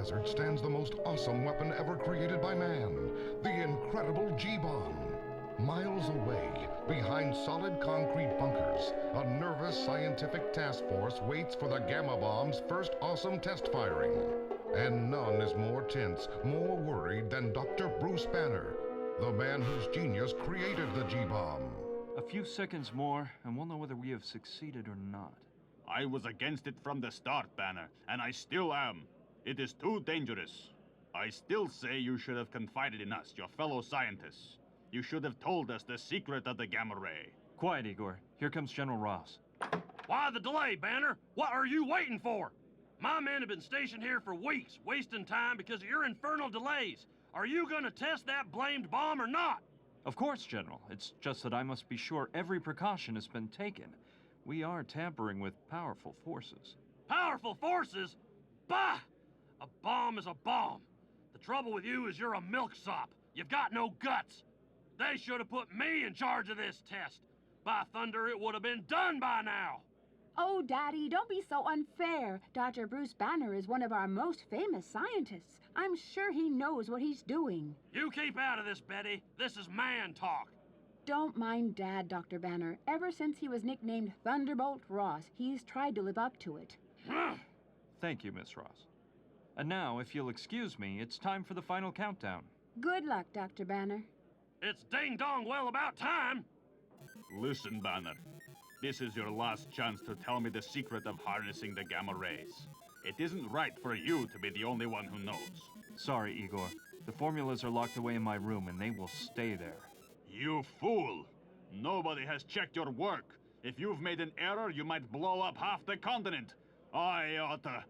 desert stands the most awesome weapon ever created by man, the incredible G-Bomb. Miles away, behind solid concrete bunkers, a nervous scientific task force waits for the Gamma Bomb's first awesome test firing. And none is more tense, more worried than Dr. Bruce Banner, the man whose genius created the G-Bomb. A few seconds more, and we'll know whether we have succeeded or not. I was against it from the start, Banner, and I still am. It is too dangerous. I still say you should have confided in us, your fellow scientists. You should have told us the secret of the gamma ray. Quiet, Igor. Here comes General Ross. Why the delay, Banner? What are you waiting for? My men have been stationed here for weeks, wasting time because of your infernal delays. Are you gonna test that blamed bomb or not? Of course, General. It's just that I must be sure every precaution has been taken. We are tampering with powerful forces. Powerful forces? Bah! A bomb is a bomb. The trouble with you is you're a milksop. You've got no guts. They should have put me in charge of this test. By thunder, it would have been done by now. Oh, Daddy, don't be so unfair. Dr. Bruce Banner is one of our most famous scientists. I'm sure he knows what he's doing. You keep out of this, Betty. This is man talk. Don't mind Dad, Dr. Banner. Ever since he was nicknamed Thunderbolt Ross, he's tried to live up to it. Thank you, Miss Ross. And now, if you'll excuse me, it's time for the final countdown. Good luck, Dr. Banner. It's ding-dong well about time. Listen, Banner. This is your last chance to tell me the secret of harnessing the gamma rays. It isn't right for you to be the only one who knows. Sorry, Igor. The formulas are locked away in my room, and they will stay there. You fool! Nobody has checked your work. If you've made an error, you might blow up half the continent. I ought to...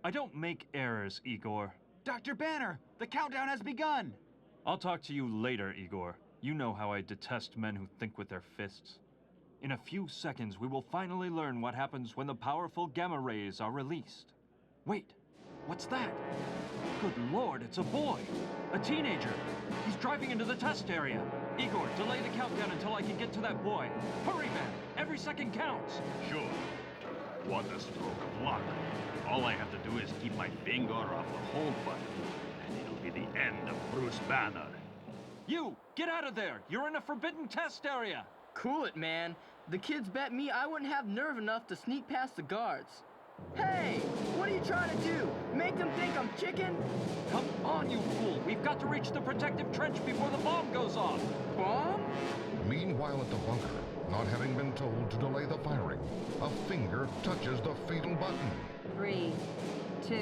I don't make errors, Igor. Dr. Banner, the countdown has begun! I'll talk to you later, Igor. You know how I detest men who think with their fists. In a few seconds, we will finally learn what happens when the powerful gamma rays are released. Wait, what's that? Good Lord, it's a boy! A teenager! He's driving into the test area! Igor, delay the countdown until I can get to that boy. Hurry, man! Every second counts! Sure. What a stroke of luck. All I have to do is keep my finger off the hold button, and it'll be the end of Bruce Banner. You! Get out of there! You're in a forbidden test area! Cool it, man. The kids bet me I wouldn't have nerve enough to sneak past the guards. Hey! What are you trying to do? Make them think I'm chicken? Come on, you fool! We've got to reach the protective trench before the bomb goes off! Bomb? Meanwhile at the bunker, not having been told to delay the firing, a finger touches the fatal button. 3, 2,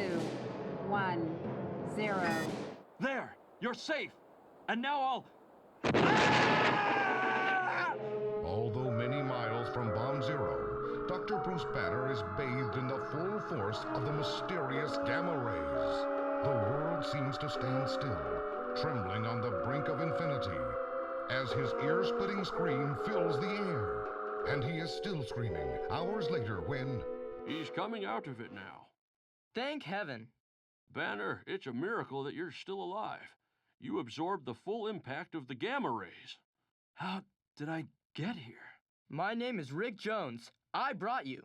1, 0. There! You're safe! And now I'll... Although many miles from Bomb Zero, Dr. Bruce Banner is bathed in the full force of the mysterious gamma rays. The world seems to stand still, trembling on the brink of infinity, as his ear-splitting scream fills the air. And he is still screaming, hours later when... He's coming out of it now. Thank heaven. Banner, it's a miracle that you're still alive. You absorbed the full impact of the gamma rays. How did I get here? My name is Rick Jones. I brought you.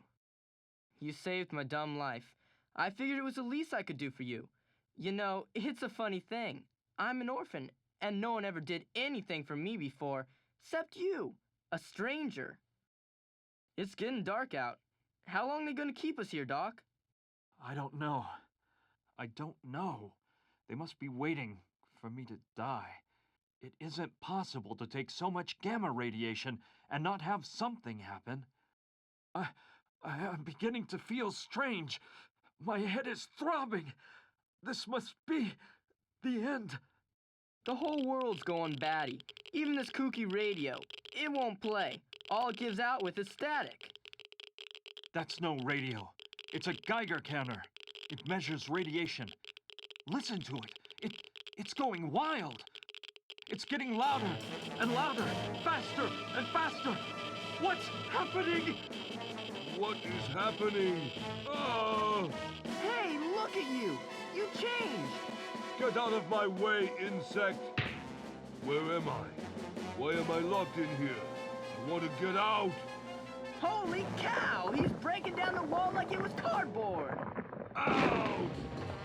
You saved my dumb life. I figured it was the least I could do for you. You know, it's a funny thing. I'm an orphan, and no one ever did anything for me before, except you, a stranger. It's getting dark out. How long are they gonna keep us here, Doc? I don't know. I don't know. They must be waiting for me to die. It isn't possible to take so much gamma radiation and not have something happen. I'm beginning to feel strange. My head is throbbing. This must be the end. The whole world's going batty. Even this kooky radio. It won't play. All it gives out with is static. That's no radio. It's a Geiger counter. It measures radiation. Listen to it. It's going wild. It's getting louder and louder, faster and faster. What's happening? What is happening? Oh! Hey, look at you! You changed! Get out of my way, insect! Where am I? Why am I locked in here? I want to get out! Holy cow! He's breaking down the wall like it was cardboard! Out!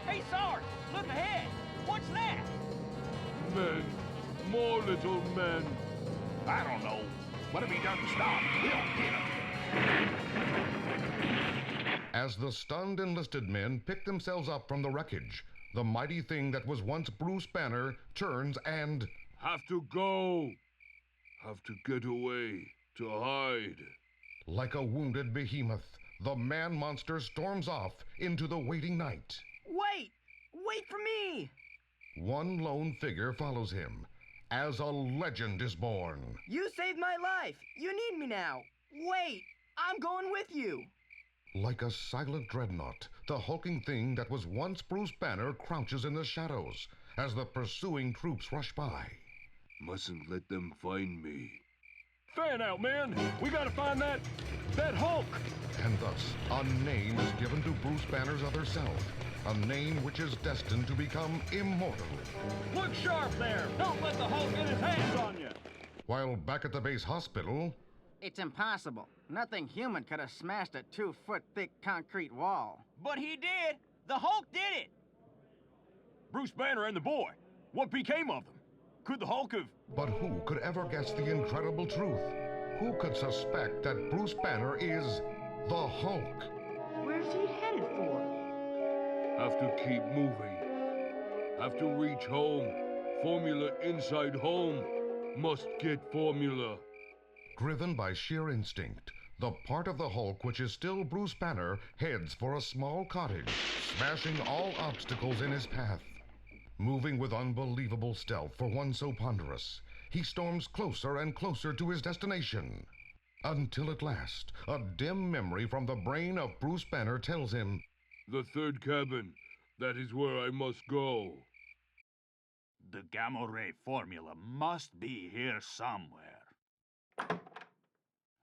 Hey, Sarge, look ahead. What's that? Men. More little men. I don't know. But if he doesn't stop, we'll get him. As the stunned enlisted men pick themselves up from the wreckage, the mighty thing that was once Bruce Banner turns and... Have to go. Have to get away. To hide. Like a wounded behemoth, the man-monster storms off into the waiting night. Wait! Wait for me! One lone figure follows him, as a legend is born. You saved my life! You need me now! Wait! I'm going with you! Like a silent dreadnought, the hulking thing that was once Bruce Banner crouches in the shadows as the pursuing troops rush by. Mustn't let them find me. Fan out, man! We gotta find that Hulk! And thus, a name is given to Bruce Banner's other self, a name which is destined to become immortal. Look sharp there! Don't let the Hulk get his hands on you! While back at the base hospital... It's impossible. Nothing human could have smashed a 2-foot-thick concrete wall. But he did. The Hulk did it. Bruce Banner and the boy. What became of them? Could the Hulk have... But who could ever guess the incredible truth? Who could suspect that Bruce Banner is the Hulk? Where's he headed for? Have to keep moving. Have to reach home. Formula inside home. Must get formula. Driven by sheer instinct, the part of the Hulk which is still Bruce Banner heads for a small cottage, smashing all obstacles in his path. Moving with unbelievable stealth for one so ponderous, he storms closer and closer to his destination. Until at last, a dim memory from the brain of Bruce Banner tells him, The third cabin. That is where I must go. The gamma ray formula must be here somewhere.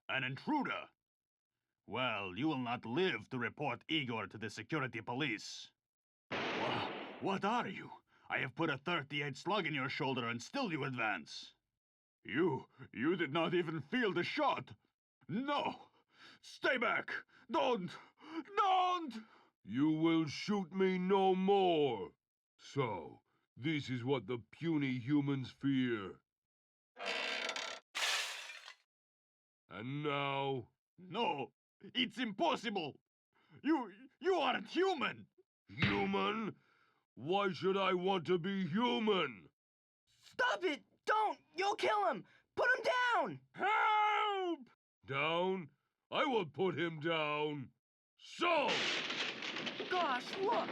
An intruder! Well, you will not live to report Igor to the security police. What are you? I have put a 38 slug in your shoulder and still you advance. You did not even feel the shot. No! Stay back! Don't! You will shoot me no more. So, this is what the puny humans fear. And now... No! It's impossible! You aren't human! Human? Why should I want to be human? Stop it! Don't! You'll kill him! Put him down! Help! Down? I will put him down. So! Gosh, look!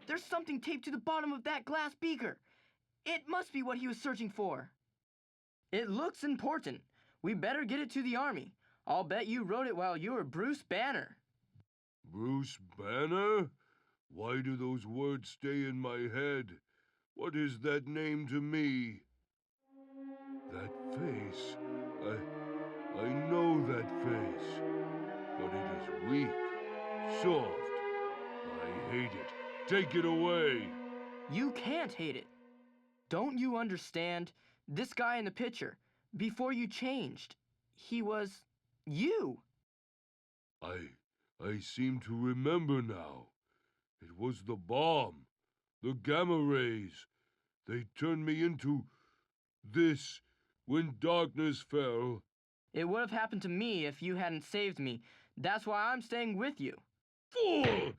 There's something taped to the bottom of that glass beaker. It must be what he was searching for. It looks important. We better get it to the army. I'll bet you wrote it while you were Bruce Banner. Bruce Banner? Why do those words stay in my head? What is that name to me? That face. I know that face. But it is weak, soft. I hate it. Take it away. You can't hate it. Don't you understand? This guy in the picture, before you changed, he was you. I seem to remember now. It was the bomb, the gamma rays. They turned me into this when darkness fell. It would have happened to me if you hadn't saved me. That's why I'm staying with you. Fool!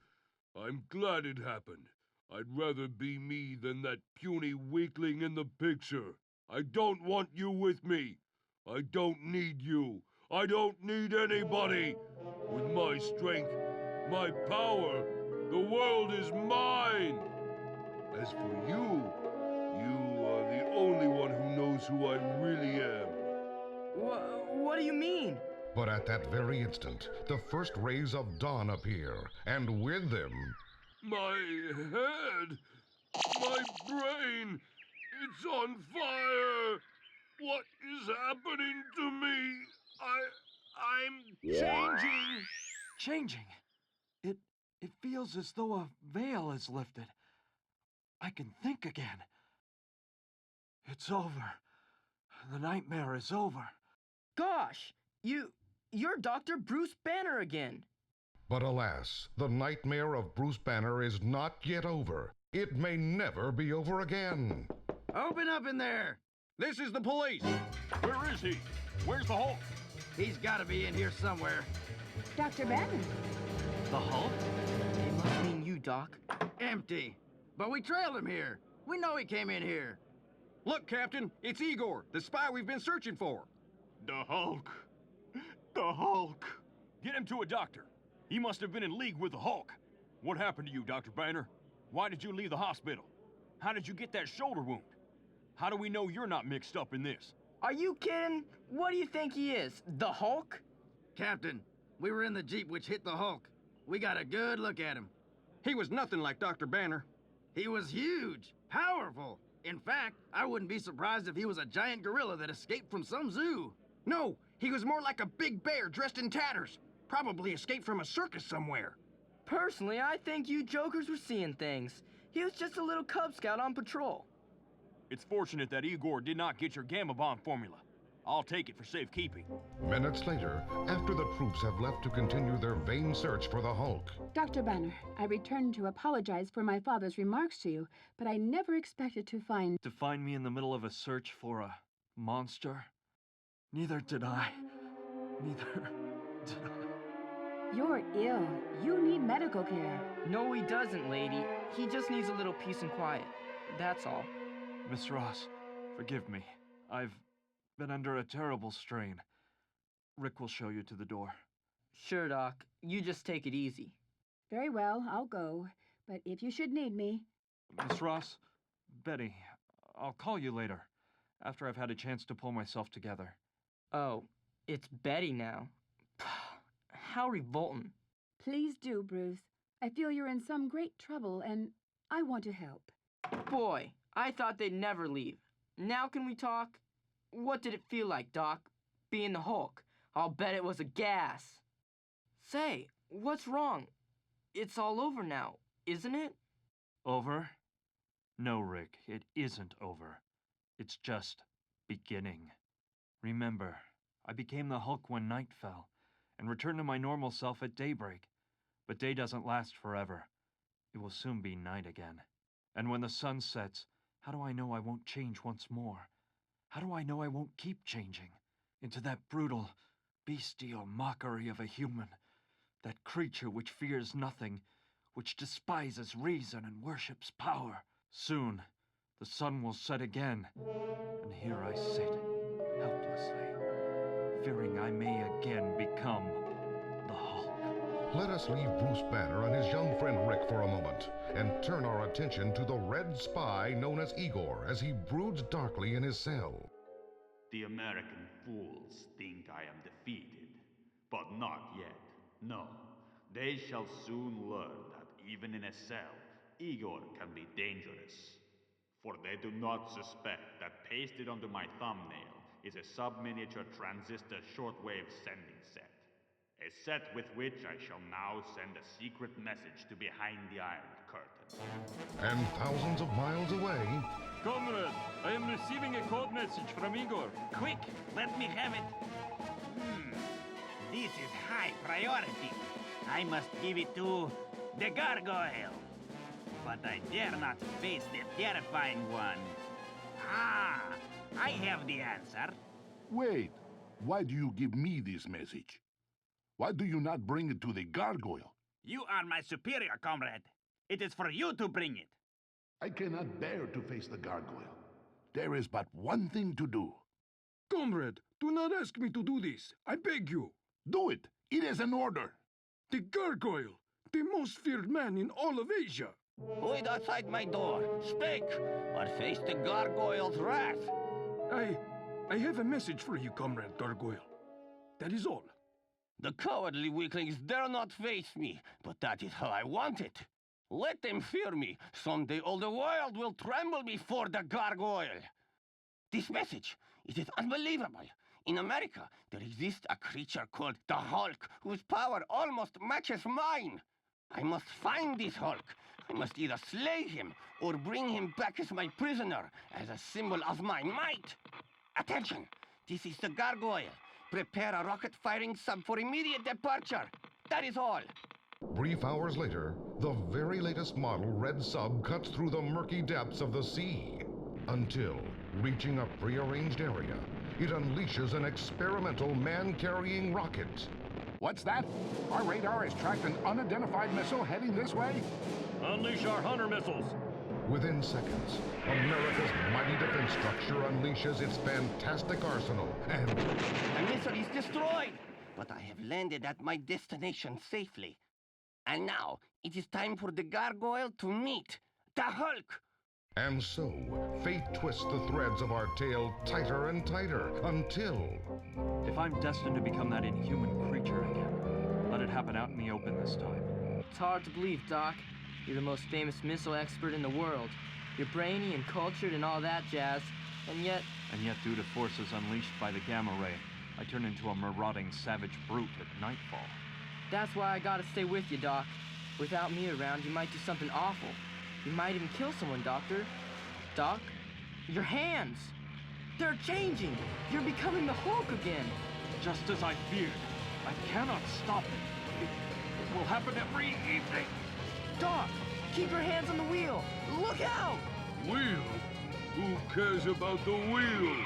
I'm glad it happened. I'd rather be me than that puny weakling in the picture. I don't want you with me. I don't need you. I don't need anybody. With my strength, my power, the world is mine. As for you, you are the only one who knows who I really am. What do you mean? But at that very instant, the first rays of dawn appear, and with them... My head! My brain! It's on fire! What is happening to me? I'm changing! Changing. It feels as though a veil is lifted. I can think again. It's over. The nightmare is over. Gosh, you're Dr. Bruce Banner again. But alas, the nightmare of Bruce Banner is not yet over. It may never be over again. Open up in there! This is the police. Where is he? Where's the Hulk? He's gotta be in here somewhere. Dr. Banner. The Hulk? It must mean you, Doc. Empty. But we trailed him here. We know he came in here. Look, Captain, it's Igor, the spy we've been searching for. The Hulk. The Hulk. Get him to a doctor. He must have been in league with the Hulk. What happened to you, Dr. Banner? Why did you leave the hospital? How did you get that shoulder wound? How do we know you're not mixed up in this? Are you kidding? What do you think he is? The Hulk? Captain, we were in the Jeep which hit the Hulk. We got a good look at him. He was nothing like Dr. Banner. He was huge, powerful. In fact, I wouldn't be surprised if he was a giant gorilla that escaped from some zoo. No, he was more like a big bear dressed in tatters. Probably escaped from a circus somewhere. Personally, I think you jokers were seeing things. He was just a little Cub Scout on patrol. It's fortunate that Igor did not get your Gamma Bomb formula. I'll take it for safekeeping. Minutes later, after the troops have left to continue their vain search for the Hulk. Dr. Banner, I returned to apologize for my father's remarks to you, but I never expected to find... To find me in the middle of a search for a monster? Neither did I. Neither did I. You're ill. You need medical care. No, he doesn't, lady. He just needs a little peace and quiet. That's all. Miss Ross, forgive me. I've been under a terrible strain. Rick will show you to the door. Sure, Doc. You just take it easy. Very well, I'll go. But if you should need me... Miss Ross, Betty, I'll call you later, after I've had a chance to pull myself together. Oh, it's Betty now. How revolting. Please do, Bruce. I feel you're in some great trouble, and I want to help. Boy, I thought they'd never leave. Now can we talk? What did it feel like, Doc? Being the Hulk. I'll bet it was a gas. Say, what's wrong? It's all over now, isn't it? Over? No, Rick, it isn't over. It's just beginning. Remember, I became the Hulk when night fell, and returned to my normal self at daybreak. But day doesn't last forever. It will soon be night again. And when the sun sets, how do I know I won't change once more? How do I know I won't keep changing into that brutal, bestial mockery of a human? That creature which fears nothing, which despises reason and worships power. Soon, the sun will set again, and here I sit, helplessly, fearing I may again become the Hulk. Let us leave Bruce Banner and his young friend Rick for a moment, and turn our attention to the red spy known as Igor as he broods darkly in his cell. The American fools think I am defeated, but not yet. No, they shall soon learn that even in a cell, Igor can be dangerous. For they do not suspect that pasted onto my thumbnail is a sub-miniature transistor shortwave sending set. A set with which I shall now send a secret message to behind the Iron Curtain. And thousands of miles away... Comrade, I am receiving a code message from Igor. Quick, let me have it. This is high priority. I must give it to the gargoyle. But I dare not face the terrifying one. Ah, I have the answer. Wait, why do you give me this message? Why do you not bring it to the gargoyle? You are my superior, comrade. It is for you to bring it. I cannot bear to face the gargoyle. There is but one thing to do. Comrade, do not ask me to do this. I beg you. Do it. It is an order. The gargoyle, the most feared man in all of Asia. Wait outside my door. Speak, or face the gargoyle's wrath. I have a message for you, Comrade Gargoyle. That is all. The cowardly weaklings dare not face me, but that is how I want it. Let them fear me. Someday all the world will tremble before the gargoyle. This message, it is unbelievable. In America, there exists a creature called the Hulk, whose power almost matches mine. I must find this Hulk. I must either slay him or bring him back as my prisoner, as a symbol of my might. Attention! This is the gargoyle. Prepare a rocket-firing sub for immediate departure. That is all. Brief hours later, the very latest model Red Sub cuts through the murky depths of the sea until, reaching a prearranged area, it unleashes an experimental man-carrying rocket. What's that? Our radar has tracked an unidentified missile heading this way? Unleash our Hunter missiles. Within seconds, America's mighty defense structure unleashes its fantastic arsenal and... The missile is destroyed, but I have landed at my destination safely. And now, it is time for the gargoyle to meet the Hulk! And so, fate twists the threads of our tale tighter and tighter until... If I'm destined to become that inhuman creature again, let it happen out in the open this time. It's hard to believe, Doc. You're the most famous missile expert in the world. You're brainy and cultured and all that jazz, and yet... And yet, due to forces unleashed by the gamma ray, I turn into a marauding savage brute at nightfall. That's why I gotta stay with you, Doc. Without me around, you might do something awful. You might even kill someone, Doctor. Doc, your hands! They're changing! You're becoming the Hulk again! Just as I feared. I cannot stop it. It will happen every evening. Doc, keep your hands on the wheel! Look out! Wheel? Who cares about the wheel?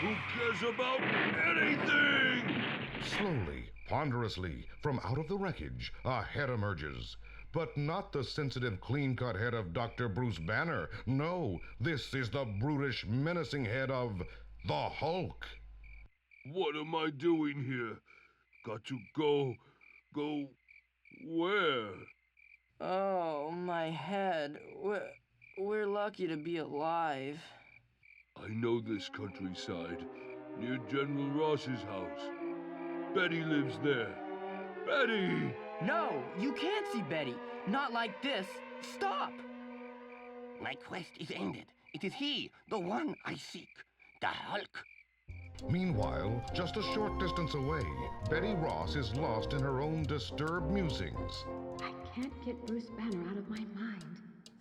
Who cares about anything? Slowly, ponderously, from out of the wreckage, a head emerges. But not the sensitive, clean-cut head of Dr. Bruce Banner. No, this is the brutish, menacing head of the Hulk. What am I doing here? Got to go where? Oh, my head. We're lucky to be alive. I know this countryside, near General Ross's house. Betty lives there. Betty! No, you can't see Betty. Not like this. Stop! My quest is ended. It is he, the one I seek, the Hulk. Meanwhile, just a short distance away, Betty Ross is lost in her own disturbed musings. I can't get Bruce Banner out of my mind.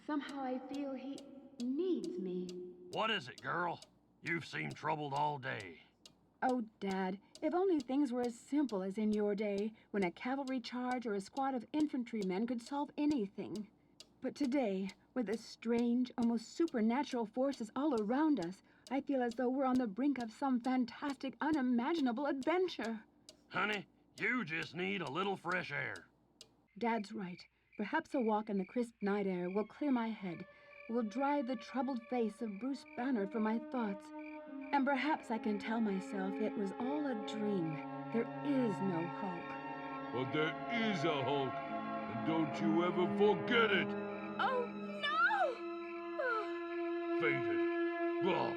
Somehow I feel he needs me. What is it, girl? You've seemed troubled all day. Oh, Dad, if only things were as simple as in your day, when a cavalry charge or a squad of infantrymen could solve anything. But today, with the strange, almost supernatural forces all around us, I feel as though we're on the brink of some fantastic, unimaginable adventure. Honey, you just need a little fresh air. Dad's right. Perhaps a walk in the crisp night air will clear my head, will drive the troubled face of Bruce Banner from my thoughts. And perhaps I can tell myself it was all a dream. There is no Hulk. But there is a Hulk, and don't you ever forget it! Oh, no! Fated. Blah.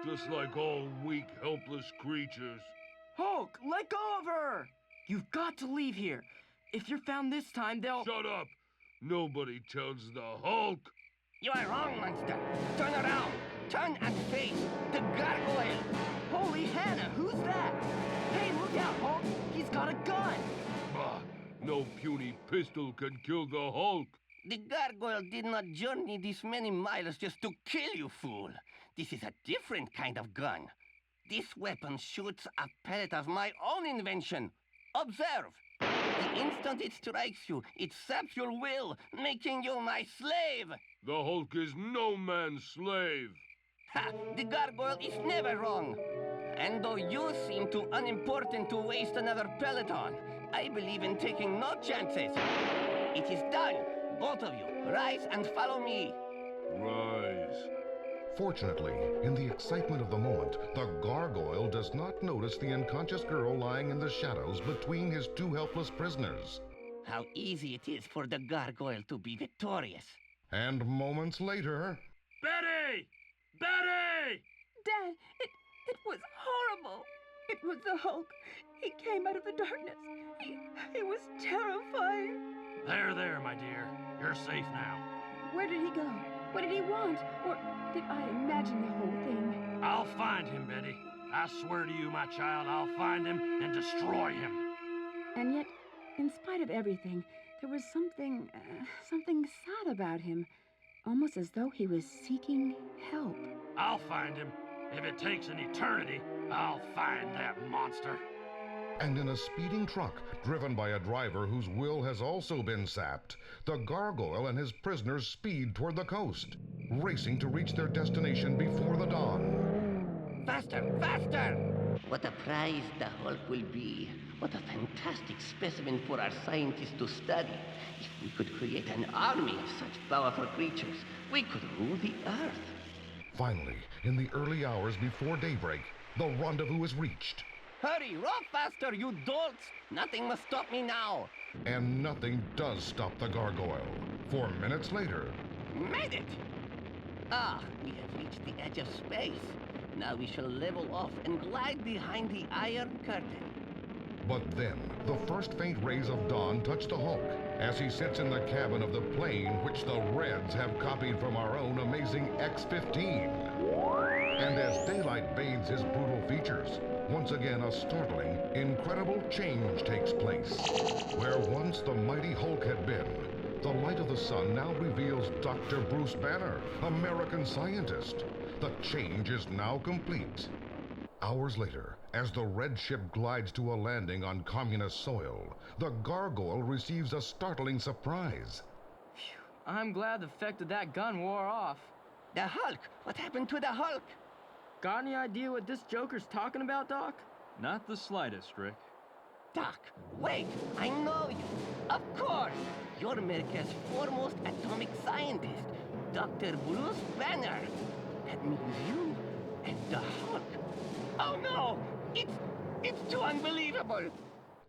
Just like all weak, helpless creatures. Hulk, let go of her! You've got to leave here. If you're found this time, they'll... Shut up! Nobody tells the Hulk! You are wrong, monster. Turn around. Turn and face the gargoyle. Holy Hannah, who's that? Hey, look out, Hulk. He's got a gun. Bah! No puny pistol can kill the Hulk. The gargoyle did not journey this many miles just to kill you, fool. This is a different kind of gun. This weapon shoots a pellet of my own invention. Observe. The instant it strikes you, it saps your will, making you my slave. The Hulk is no man's slave. Ha! The gargoyle is never wrong. And though you seem too unimportant to waste another pellet on, I believe in taking no chances. It is done. Both of you, rise and follow me. Rise. Fortunately, in the excitement of the moment, the gargoyle does not notice the unconscious girl lying in the shadows between his two helpless prisoners. How easy it is for the gargoyle to be victorious. And moments later... Betty! Betty! Dad, it was horrible. It was the Hulk. He came out of the darkness. He was terrifying. There, my dear. You're safe now. Where did he go? What did he want? Or did I imagine the whole thing? I'll find him, Betty. I swear to you, my child, I'll find him and destroy him. And yet, in spite of everything, there was something sad about him. Almost as though he was seeking help. I'll find him. If it takes an eternity, I'll find that monster. And in a speeding truck, driven by a driver whose will has also been sapped, the gargoyle and his prisoners speed toward the coast, racing to reach their destination before the dawn. Faster, faster! What a prize the Hulk will be. What a fantastic specimen for our scientists to study. If we could create an army of such powerful creatures, we could rule the Earth. Finally, in the early hours before daybreak, the rendezvous is reached. Hurry, row faster, you dolts! Nothing must stop me now. And nothing does stop the gargoyle. 4 minutes later... Made it! Ah, we have reached the edge of space. Now we shall level off and glide behind the Iron Curtain. But then, the first faint rays of dawn touch the Hulk as he sits in the cabin of the plane which the Reds have copied from our own amazing X-15. And as daylight bathes his brutal features, once again a startling, incredible change takes place. Where once the mighty Hulk had been, the light of the sun now reveals Dr. Bruce Banner, American scientist. The change is now complete. Hours later, as the red ship glides to a landing on communist soil, the gargoyle receives a startling surprise. I'm glad the effect of that gun wore off. The Hulk! What happened to the Hulk? Got any idea what this Joker's talking about, Doc? Not the slightest, Rick. Doc, wait! I know you! Of course! You're America's foremost atomic scientist, Dr. Bruce Banner. That means you and the Hulk. Oh no! It's too unbelievable!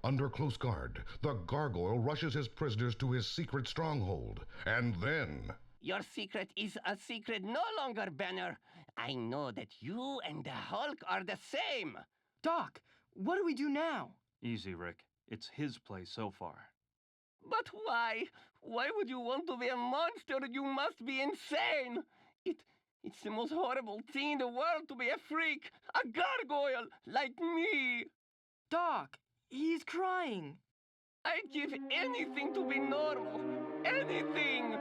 Under close guard, the gargoyle rushes his prisoners to his secret stronghold, and then... Your secret is a secret no longer, Banner. I know that you and the Hulk are the same. Doc, what do we do now? Easy, Rick. It's his play so far. But why? Why would you want to be a monster? You must be insane! It's the most horrible thing in the world to be a freak, a gargoyle like me. Doc, he's crying. I'd give anything to be normal. Anything!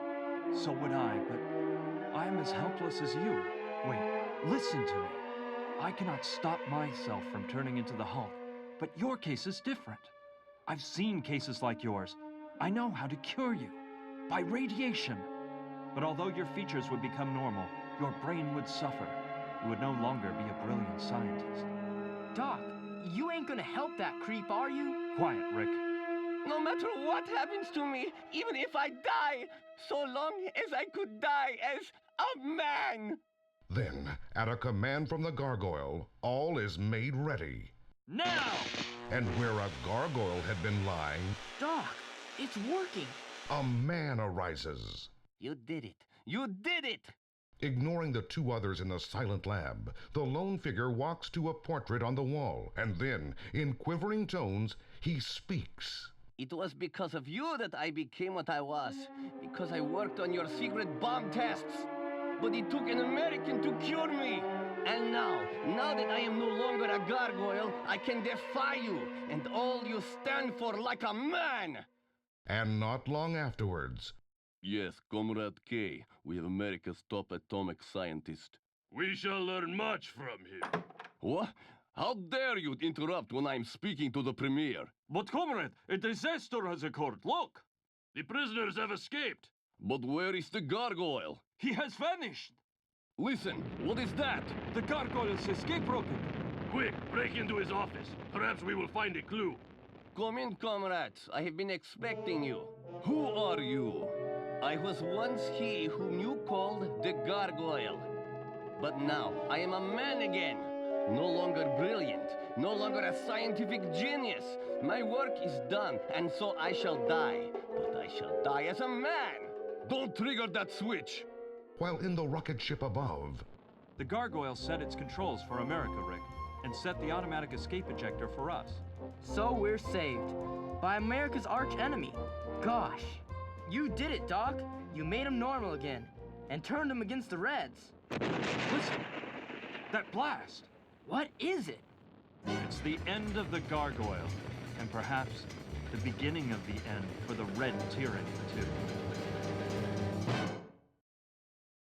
So would I, but I'm as helpless as you. Wait, listen to me. I cannot stop myself from turning into the Hulk, but your case is different. I've seen cases like yours. I know how to cure you. By radiation. But although your features would become normal, your brain would suffer. You would no longer be a brilliant scientist. Doc, you ain't gonna help that creep, are you? Quiet, Rick. No matter what happens to me, even if I die, so long as I could die as a man. Then, at a command from the gargoyle, all is made ready. Now! And where a gargoyle had been lying, Doc, it's working. a man arises. You did it. You did it! Ignoring the two others in the silent lab, the lone figure walks to a portrait on the wall, and then, in quivering tones, he speaks. It was because of you that I became what I was. Because I worked on your secret bomb tests. But it took an American to cure me. And now that I am no longer a gargoyle, I can defy you and all you stand for like a man. And not long afterwards, Yes, Comrade K, we have America's top atomic scientist. We shall learn much from him. What? How dare you interrupt when I'm speaking to the Premier? But, comrade, a disaster has occurred. Look! The prisoners have escaped. But where is the gargoyle? He has vanished! Listen, what is that? The gargoyle's escape rocket! Quick, break into his office. Perhaps we will find a clue. Come in, comrades. I have been expecting you. Who are you? I was once he whom you called the gargoyle. But now I am a man again. No longer brilliant, no longer a scientific genius. My work is done, and so I shall die. But I shall die as a man. Don't trigger that switch! while in the rocket ship above, The gargoyle set its controls for America, Rick, and set the automatic escape ejector for us. So we're saved. By America's arch enemy. Gosh. You did it, Doc. You made him normal again. And turned him against the Reds. Listen! That blast! What is it? It's the end of the gargoyle, and perhaps the beginning of the end for the Red Tyranny, too.